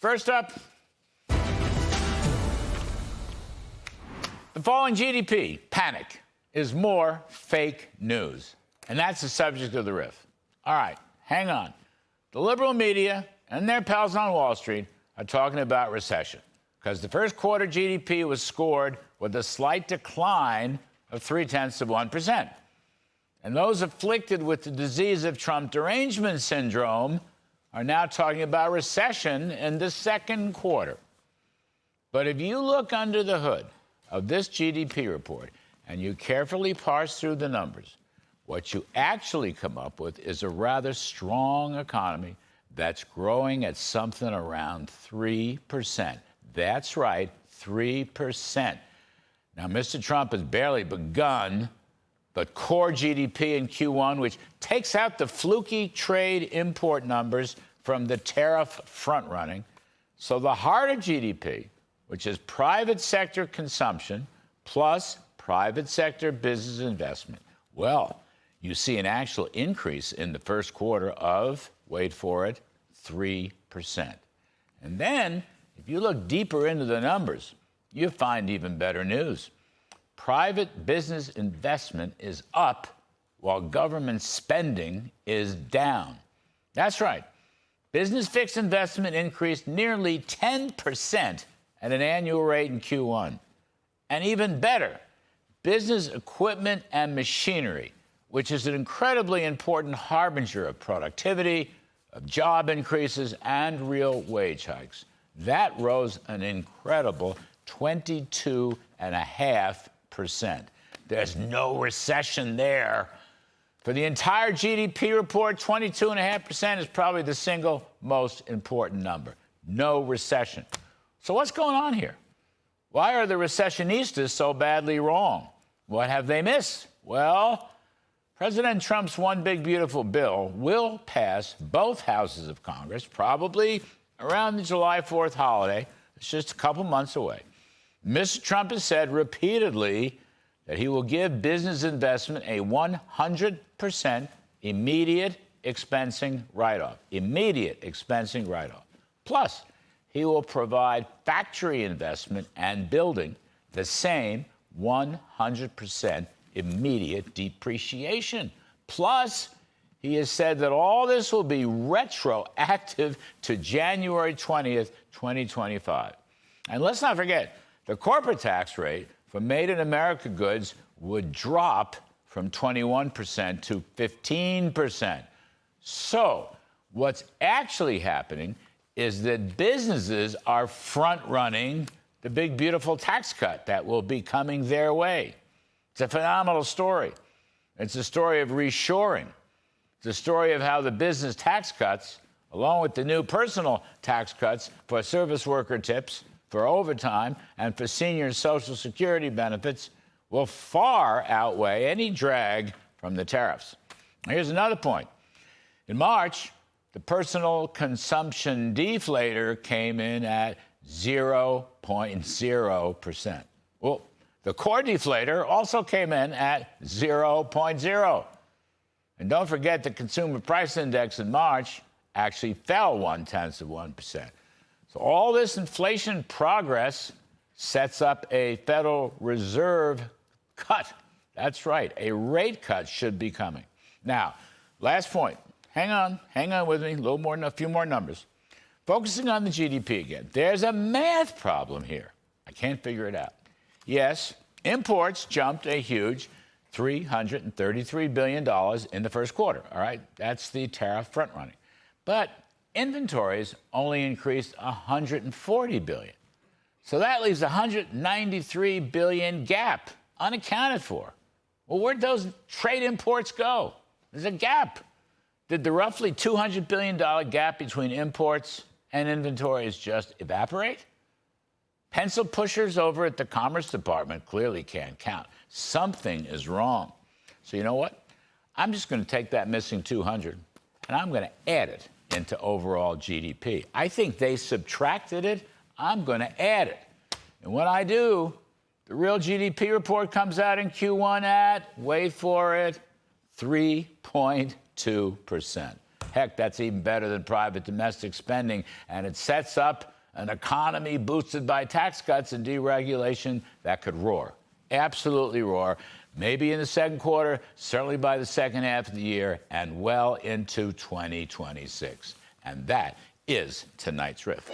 First up, the falling GDP panic is more fake news. And that's the subject of the riff. All right, hang on. The liberal media and their pals on Wall Street are talking about recession because the first quarter GDP was scored with a slight decline of 0.3%. And those afflicted with the disease of Trump derangement syndrome are now talking about recession in the second quarter. But if you look under the hood of this GDP report and you carefully parse through the numbers, what you actually come up with is a rather strong economy that's growing at something around 3%. That's right, 3%. Now, Mr. Trump has barely begun, but core GDP in Q1, which takes out the fluky trade import numbers from the tariff front-running, so the heart of GDP, which is private sector consumption plus private sector business investment, well, you see an actual increase in the first quarter of, wait for it, 3%. And then, if you look deeper into the numbers, you find even better news. Private business investment is up while government spending is down. That's right. Business fixed investment increased nearly 10% at an annual rate in Q1. And even better, business equipment and machinery, which is an incredibly important harbinger of productivity, of job increases, and real wage hikes. That rose an incredible 22.5%. There's no recession there. For the entire GDP report, 22.5% is probably the single most important number. No recession. So what's going on here? Why are the recessionistas so badly wrong? What have they missed? Well, President Trump's one big beautiful bill will pass both houses of Congress, probably around the July 4th holiday. It's just a couple months away. Mr. Trump has said repeatedly that he will give business investment a 100% immediate expensing write-off. Immediate expensing write-off. Plus, he will provide factory investment and building the same 100% immediate depreciation. Plus, he has said that all this will be retroactive to January 20th, 2025. And let's not forget, the corporate tax rate for made-in-America goods would drop from 21% to 15%. So what's actually happening is that businesses are front-running the big, beautiful tax cut that will be coming their way. It's a phenomenal story. It's a story of reshoring. It's a story of how the business tax cuts, along with the new personal tax cuts for service worker tips, for overtime, and for senior Social Security benefits, will far outweigh any drag from the tariffs. Here's another point. In March, the personal consumption deflator came in at 0.0%. Well, the core deflator also came in at 0.0. And don't forget the consumer price index in March actually fell 0.1%. So all this inflation progress sets up a Federal Reserve cut. That's right, a rate cut should be coming. Now, last point. Hang on with me, a few more numbers. Focusing on the GDP again, there's a math problem here. I can't figure it out. Yes, imports jumped a huge $333 billion in the first quarter, all right? That's the tariff front running. But inventories only increased $140 billion. So that leaves a $193 billion gap unaccounted for. Well, where'd those trade imports go? There's a gap. Did the roughly $200 billion gap between imports and inventories just evaporate? Pencil pushers over at the Commerce Department clearly can't count. Something is wrong. So you know what? I'm just going to take that missing 200 and I'm going to add it into overall GDP. I think they subtracted it. I'm going to add it. And when I do, the real GDP report comes out in Q1 at, wait for it, 3.2%. Heck, that's even better than private domestic spending, and it sets up an economy boosted by tax cuts and deregulation that could roar, absolutely roar, maybe in the second quarter, certainly by the second half of the year, and well into 2026. And that is tonight's riff.